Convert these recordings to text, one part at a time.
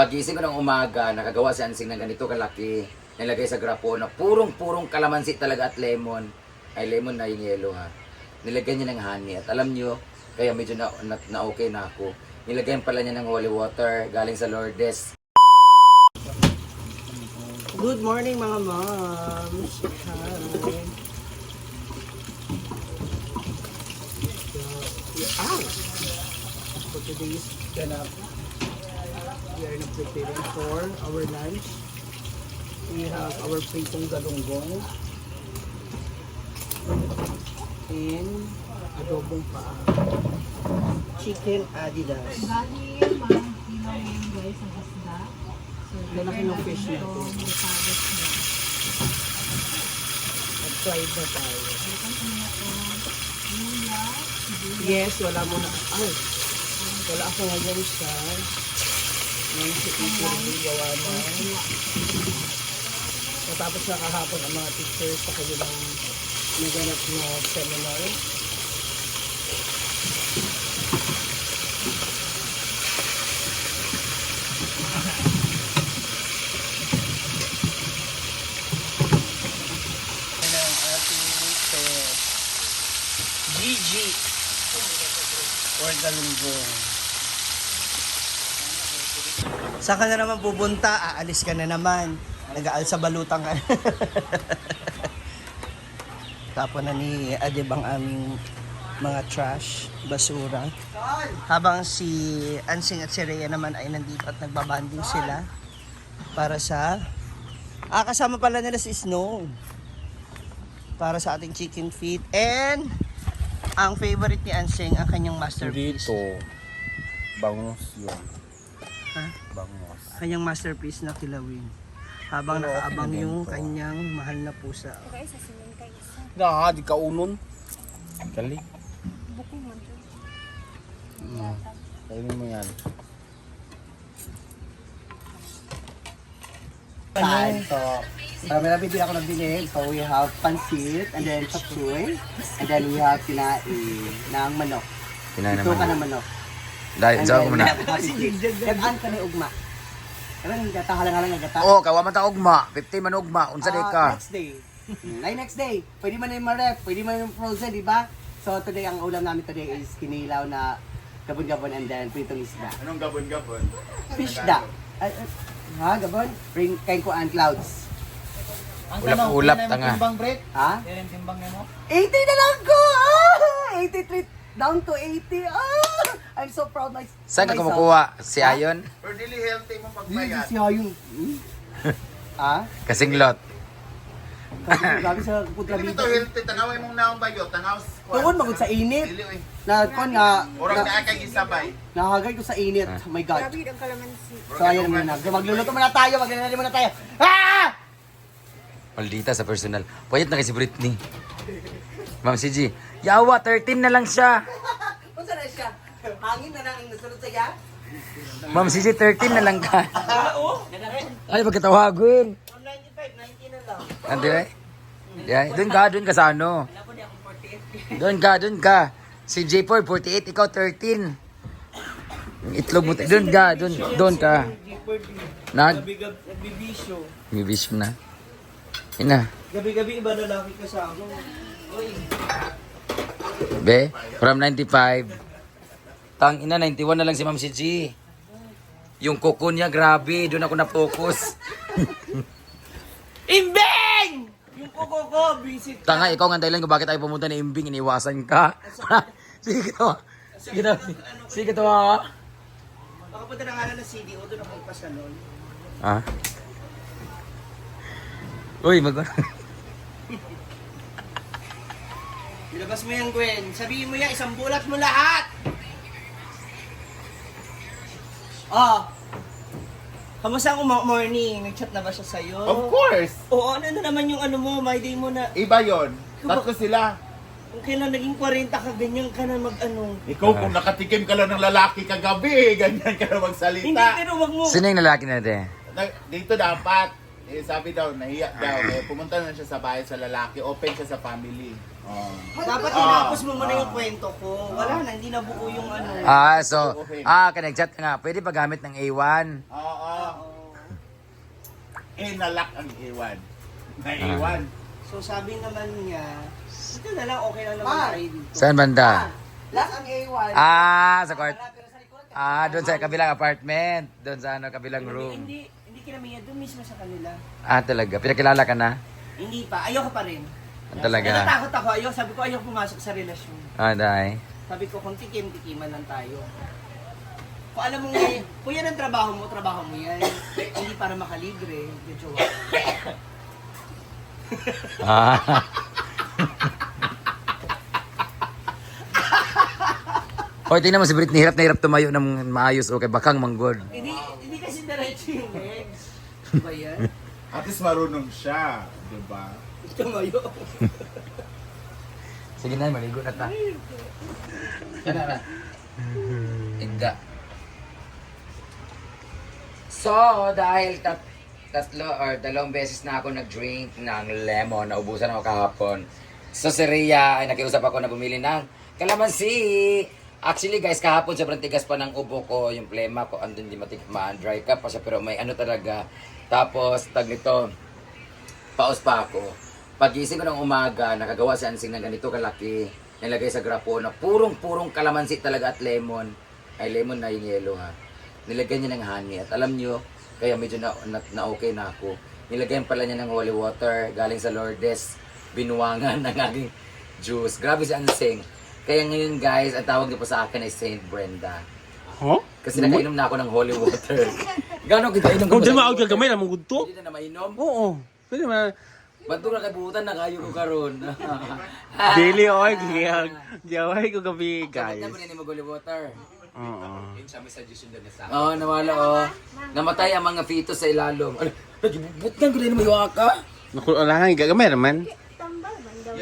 Pagising ko ng umaga, nakagawa si Ansing ng ganito kalaki. Nilagay sa grapo na purong kalamansi talaga at lemon. Ay, lemon na yung yellow ha. Nilagyan niya ng honey. At alam niyo, kaya medyo na okay na ako. Nilagyan pala niya ng holy water galing sa Lourdes. Good morning mga moms. Hi. For today's ganap, we are preparing for our lunch. We have our pritong galunggong and adobong paa. Chicken Adidas. Bali, mga kilo ngayon guys ang isda. So, Lalaki ng fish na ito. Nag-fried na tayo. Yes, wala mo na. Ay, wala ako ngayon sa ng security gawa na. Natapos na kahapon ang mga teachers sa kanilang naganap na seminar. GG or galunggong. Saan ka na naman pupunta? Aalis ka na naman. Nag-aal sa balutang ka. Tapon na ni Adib ang aming mga trash, basura. Habang si Ansing at si Rhea naman ay nandito at nagbabanding sila para sa... kasama pala nila si Snow. Para sa ating chicken feet. And ang favorite ni Ansing, ang kanyang masterpiece. Dito, bangus yun. Ha? Bangus. Kanyang masterpiece na kilawin. Habang nakaabang yung kanyang mahal na pusa. Na, di ka unon. Kali. Kainin mo yan. Marami din ako nabili. So we have pansit, and then chapsuy, and then we have kinain ng manok. Kinain Ito ka naman. ng manok. Dahil, saan ko muna. Kagaan ka ni ugma. Karang gata halang-halang nga gata. Oh, kawa man ta ugma. 50 man ugma. Unsa day ka? Next day. Ay, next day. Pwede man yung ma-ref, pwede man yung frozen, di ba? So today, ang ulam namin today is kinilaw na gabon-gabon and then pritong isda. Anong gabon-gabon? Fish da. Ha, gabon? Bring kain ko and clouds. Ulap tanga. Ha? 80 na lang ko! 83 down to 80. I'm so proud Saan ka kumukuha? Si Ayon? Pero dili healthy mo This pagbayad. is Hayong. Kasinglot. Grabe sa putra Dili bito. to healthy, tanawin mong naong bayo, tanaw squat. Tuon magod sa init. Dili oy. Na kon nga Orang na kay gisabay. nahagay ko sa init. Oh my God. ang kalamansi. So ayan muna. Magluluto muna tayo. Magluluto muna tayo. Maldita sa personal. Pwede na kay si Britney. Ma'am CG. Yawa, 13 na lang siya. Unsa na siya? Hangin na lang ang nasunod sa iya. Ma'am CG, 13 na lang ka. Ay, pagkatawagin. 95, 90 na lang. Andi ba? Yeah, doon ka sa ano. Doon ka. Si J4, 48, ikaw 13. Yung itlog mo, doon ka. Nagbibisyo. May wish mo na. Ina. Gabi-gabi iba lalaki ka sa ako. Be, from 95. Tang ina, 91 na lang si Ma'am CG. Yung kuko niya, grabe. Doon ako na-focus. Imbeng! Yung kuko ko, visit ka. Tanga, ikaw nga dahilan kung bakit tayo pumunta ni Imbing, iniwasan ka. Sige to. Sige to. Baka punta na nga lang ng CDO, doon ako ipasalon. Ah? Uy, Ilabas mo yan, Gwen. Sabihin mo yan, isang bulat mo lahat. Kamusta ang morning? Nag-chat na ba siya sa'yo? Of course. Oo, ano na naman yung ano mo, my day mo na. Iba yon. Tatlo sila. Kung kailan naging 40 ka, ganyan ka na mag-ano. Ikaw kung nakatikim ka lang ng lalaki kagabi, ganyan ka na Hindi, magsalita. pero wag mo. Sino yung lalaki natin? Dito dapat, sabi daw, nahiya daw. Pumunta na siya sa bahay sa lalaki, open siya sa family. Oh. Dapat tinapos mo muna yung kwento ko. Wala na, hindi nabuo yung ano. Nag-chat ka nga. Pwede pa gamit ng A1. Oo. Nalak ang iwan. Ah. Naiwan. So sabi naman niya, ito na lang, okay lang naman tayo dito. Saan banda? Last ang A1. Sa court. Doon sa kabilang apartment. Doon sa kabilang room. Hindi kinamiya, doon mismo sa kanila. Talaga. Pinakilala ka na? Hindi pa, ayoko pa rin. Talaga. Natatakot ako, sabi ko ayoko pumasok sa relasyon. Dahil. Sabi ko kung tikim-tikiman lang tayo. Kung alam mo nga, kung yan ang trabaho mo yan. Hindi para makalibre, medyo Hoy, tingnan mo si Britney, hirap na hirap tumayo ng maayos o kay bakang manggod. Hindi kasi diretso yung legs. Diba yan? At least marunong siya. Diba? Tumayo. Sige na, maligo na ta. Kana na. Inda. So, dahil dalawang beses na ako nag-drink ng lemon, naubusan ako kahapon. So, si Rhea, ay nakiusap ako na bumili ng kalamansi. Actually guys, kahapon sobrang tigas pa ng ubo ko, yung plema ko, andun di matikman, dry cup pa siya, pero may ano talaga. Tapos, tag nito, paus pa ako. Pagising ko ng umaga, nakagawa si Ansing ng ganito kalaki, nilagay sa grapo na purong kalamansi talaga at lemon. Ay, lemon na yung yellow ha. Nilagyan niya ng honey at alam niyo, kaya medyo na okay na ako. Nilagyan pala niya ng holy water, galing sa Lourdes, binuwangan ng aking juice. Grabe si Ansing. Kaya ngayon guys, ang tawag niyo po sa akin ay Saint Brenda. Huh? Kasi nakainom na ako ng holy water. Gano'n kita inom Kung di maawag ka gamay, namang gudto. Hindi na mainom. Oo. Pwede ma... Ba't na kabutan na kayo ko karon? Daily oil, giyag. Giyaway ko gabi, Bakit guys. na mo ng holy water? Oo. Oo, nawala oh. Namatay ang mga fetus sa ilalong. Ano? Nagibut na gano'n mo yung ka? Naku, wala nga, gagamay naman.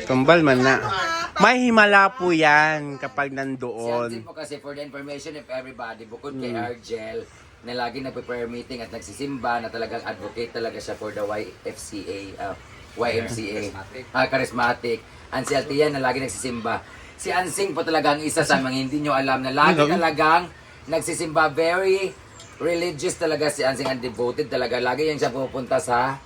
Tumbal man na. May himala po yan kapag Si nandoon. Anzin po kasi for the information of everybody, bukod kay Argel, na lagi nagpe-prayer meeting at nagsisimba, na talagang advocate talaga siya for the YMCA, charismatic. And si Altia na lagi nagsisimba. Si Ansing po talaga ang isa sa mga hindi nyo alam na lagi talagang nagsisimba. Very religious talaga si Ansing and devoted talaga. Lagi yan siya pupunta sa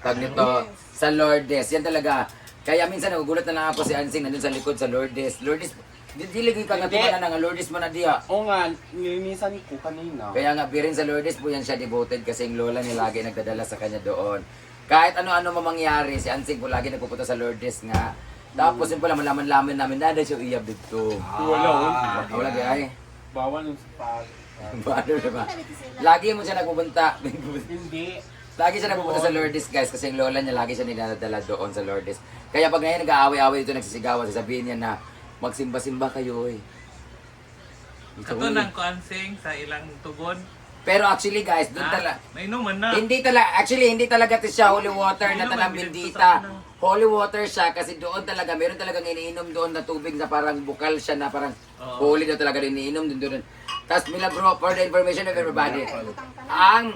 tag nito, sa Lourdes. Yan talaga. Kaya minsan nagugulat na lang ako si Ansing nandun sa likod sa Lourdes. Lourdes, di lagi ka nga tumanan nga Lourdes mo na diya. Oo nga, nilinisan ko kanina. Kaya nga, birin sa Lourdes po yan siya devoted kasi yung lola niya lagi nagdadala sa kanya doon. Kahit ano-ano mamangyari, si Ansing po lagi nagpupunta sa Lourdes nga. Tapos yun pala, malaman-laman namin, nada siya iyab dito. Wala. Wala kaya Bawal yung sapat. Paano diba? Lagi mo siya nagpupunta. Hindi. Lagi siya nagpupunta sa Lourdes guys kasi yung lola niya lagi siya niladala doon sa Lourdes. Kaya pag ngayon nag-aaway-aaway dito, nagsisigawan, sasabihin niya na magsimba-simba kayo eh. Kato nang kuansing sa ilang tugon. Pero actually guys, doon talaga, Nainuman na. hindi talaga siya holy water na tanang bindita. Holy water siya kasi doon talaga, meron talagang iniinom doon na tubig na parang bukal siya na parang holy na talaga iniinom doon. Tapos milagro, for the information of everybody, ang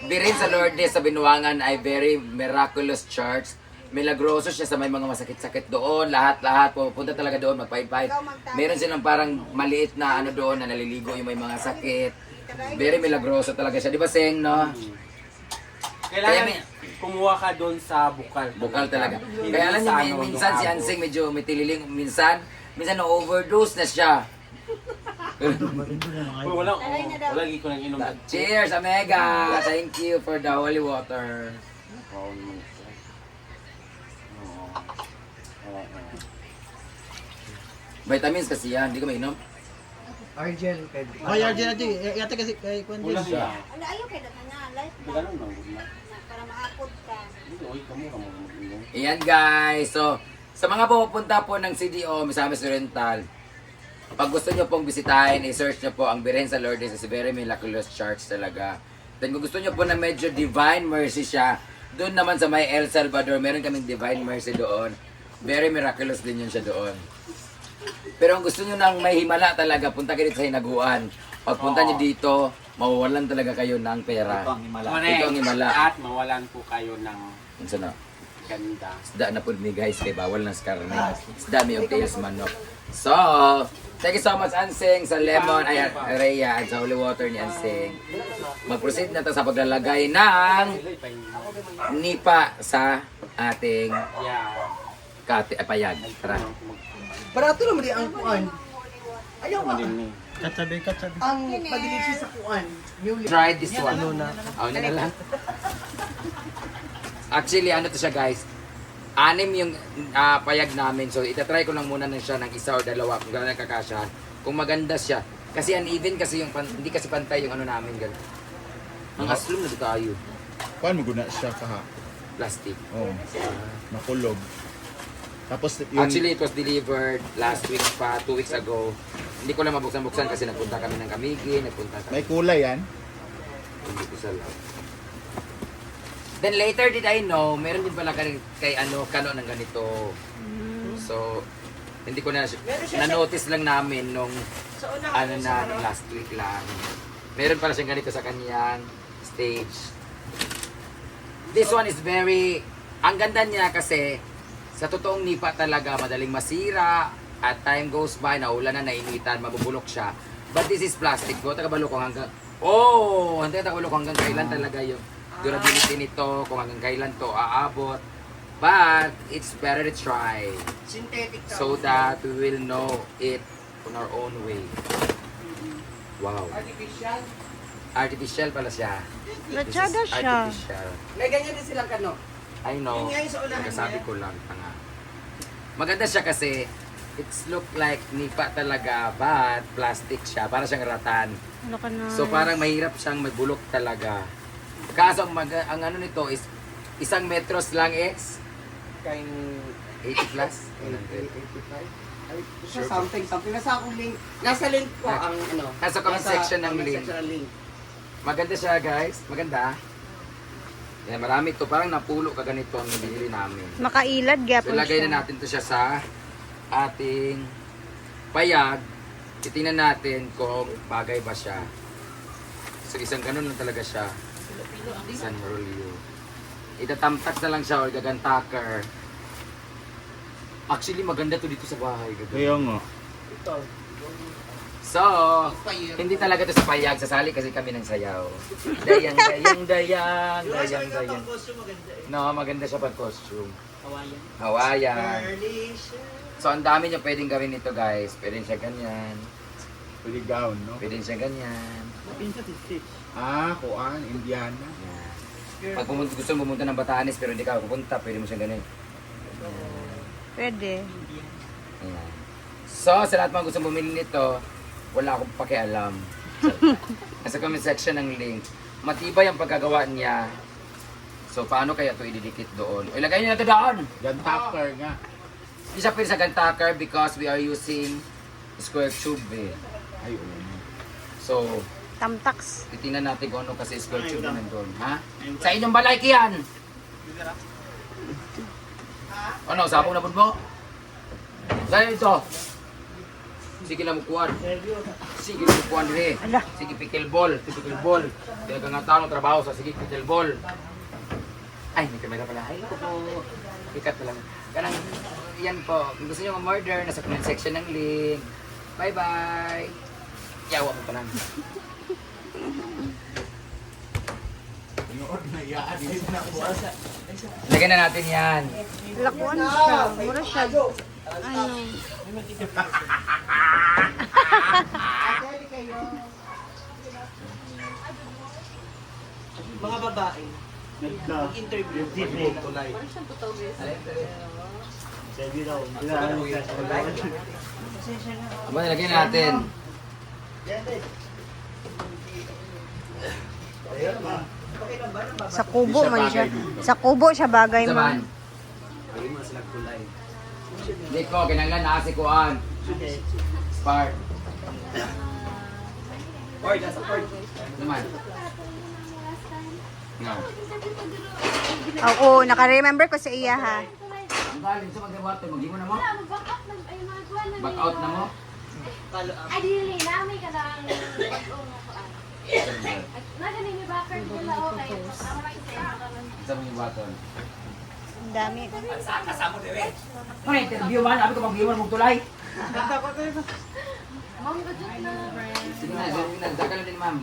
birin sa Lourdes sa Binuangan ay very miraculous church. Milagroso siya sa may mga masakit-sakit doon, lahat-lahat pupunta talaga doon, magpahid-pahid. Meron silang parang maliit na ano doon na naliligo yung may mga sakit. Very milagroso talaga siya, di ba Seng, no? Kailangan kumuha ka doon sa bukal. Bukal talaga. Kaya alam niyo, minsan si Ansing medyo may tililing, minsan na-overdose na siya. Wala ko nang inom. Cheers, Omega! Thank you for the holy water. Vitamins kasi yan, hindi ko mainom. Argel, pwede. Oh, Argel, yata kasi kay Kwan Wala din. siya. Ano, ayaw kayo na life Hindi ganun lang. para maakot ka. Hindi, oy, kamo ka mo. Ayan guys, so sa mga pumupunta po ng CDO, Misamis Oriental, pag gusto nyo pong bisitahin, i-search nyo po ang Birhen sa Lourdes is very miraculous church talaga. Then kung gusto nyo po na medyo divine mercy siya, doon naman sa may El Salvador, meron kaming divine mercy doon. Very miraculous din yun siya doon. Pero kung gusto nyo nang may himala talaga, punta kayo dito sa Hinaguan. Pag punta nyo dito, mawawalan talaga kayo ng pera. Ito ang himala. Ito ang himala. At mawalan po kayo ng Ano na? Ganda. Isda na po ni guys, kay bawal na sa karne. Isda may og tails manok. So, thank you so much Ansing sa lemon, ay Rhea, at sa holy water ni Ansing. Mag-proceed na to sa paglalagay ng nipa sa ating payag. Tara. Barato naman din ang kuan. Ayaw ka. Katabi. Ang pag-delicious sa kuan. Newly. Try this one. Ano na lang. Actually, ano to siya guys? 6 yung payag namin. So, itatry ko lang muna na siya ng isa o dalawa kung gano'n kakasya. Kung maganda siya. Kasi uneven kasi yung, hindi kasi pantay yung ano namin. Ganun. Ang aslum na di tayo. Paano mo guna siya kaha? Plastic. Oh, nakulog. Tapos yung... Actually, it was delivered last week pa, 2 weeks ago. Hindi ko lang mabuksan-buksan kasi nagpunta kami ng Kamigi, nagpunta kami. May kulay yan. Hindi ko sa loob. Then later did I know, meron din pala kay Kano ng ganito. So, hindi ko na na-notice lang namin nung last week lang. Meron pala siyang ganito sa kanyang stage. This one is ang ganda niya kasi sa totoong nipa talaga, madaling masira, at time goes by, naulan na, nainitan, mabubulok siya. But this is plastic. Tagabalo ko hanggang kailan talaga yung durability nito, kung hanggang kailan to aabot. But it's better to try Synthetic so that we will know it on our own way. Wow. Artificial pala siya. Latsada This is siya. artificial. May ganyan din silang kano. I know. Yun nga yung sa unahan Nagsasabi niya. ko lang. Tanga. Maganda siya kasi it's look like nipa talaga but plastic siya. Para siyang ratan. Ano ka na? So parang mahirap siyang magbulok talaga. Kaso ang ano nito is 1 metros lang is Kain 80 plus. 85. Something. Nasa akong link. Nasa link ko ang ano. Nasa comment section ng comment link. section ng link. Maganda siya guys. Maganda. Yan, marami to. Parang napulo ka ganito ang binili namin. Makailad, So gyapon ilagay siya. na natin to siya sa ating payag. Titingnan natin kung bagay ba siya. So isang ganun lang talaga siya. Isang rolyo. Itatamtak na lang siya o gagantaker. Actually maganda to dito sa bahay. Kaya nga. So, hindi talaga to sa payag. Sasali kasi kami ng sayaw. Dayang. No, maganda siya pag costume. Hawaiian. So, ang dami niya pwedeng gawin nito guys. Pwedeng siya ganyan. Pwede gown, no? Pwedeng siya ganyan. Ah, kuan, Indiana. Yan. Pag gusto mo pumunta ng Batanes pero hindi ka pupunta, pwede mo siyang ganyan. Pwede. Ayan. So, sa lahat mga gusto bumili nito, wala akong pakialam. Nasa comment section ng link. Matibay ang pagkagawa niya. So, paano kaya ito ididikit doon? O, ilagay niyo na ito doon! Guntucker nga. Hindi siya pwede sa guntucker because we are using square tube eh. Ay, oo. So, Tamtax. titingnan natin kung ano kasi square tube na nandun. Ha? Sa inyong balay kiyan! Ano, sabong na po mo? Saan ito? Sige lang mukuhan. Sige lang mukuhan din eh. Sige pickleball. Kaya ka nga tao trabaho sa sige pickleball. Ay, may kamera pala. Ay, ito po. Ikat na lang. Kanang, yan po. Kung gusto nyo mag-order, nasa comment section ng link. Bye-bye! Yawa mo pa lang. Lagyan na natin yan. Lakuan siya. Mura siya. Ano? Mga babae. Interview. Aba, lagyan natin. Sa kubo man siya. Sa kubo siya bagay Saban. man. Nico, kinanglan na si Kuan. Spark. Naman. No. Oo, naka-remember ko sa iya ha. Ang galing sa mag-water, mag-imo na mo? Back out na mo? Ay, dili na. May ka lang bagong kuan. Nagaling ni Bakar nila okay. Tama lang isa. Isa mo yung button. Ang dami. Ano interview man? Abi ko mag-view man mong tulay. Ma'am, gadget na. Sige na, dagdagan na din ma'am.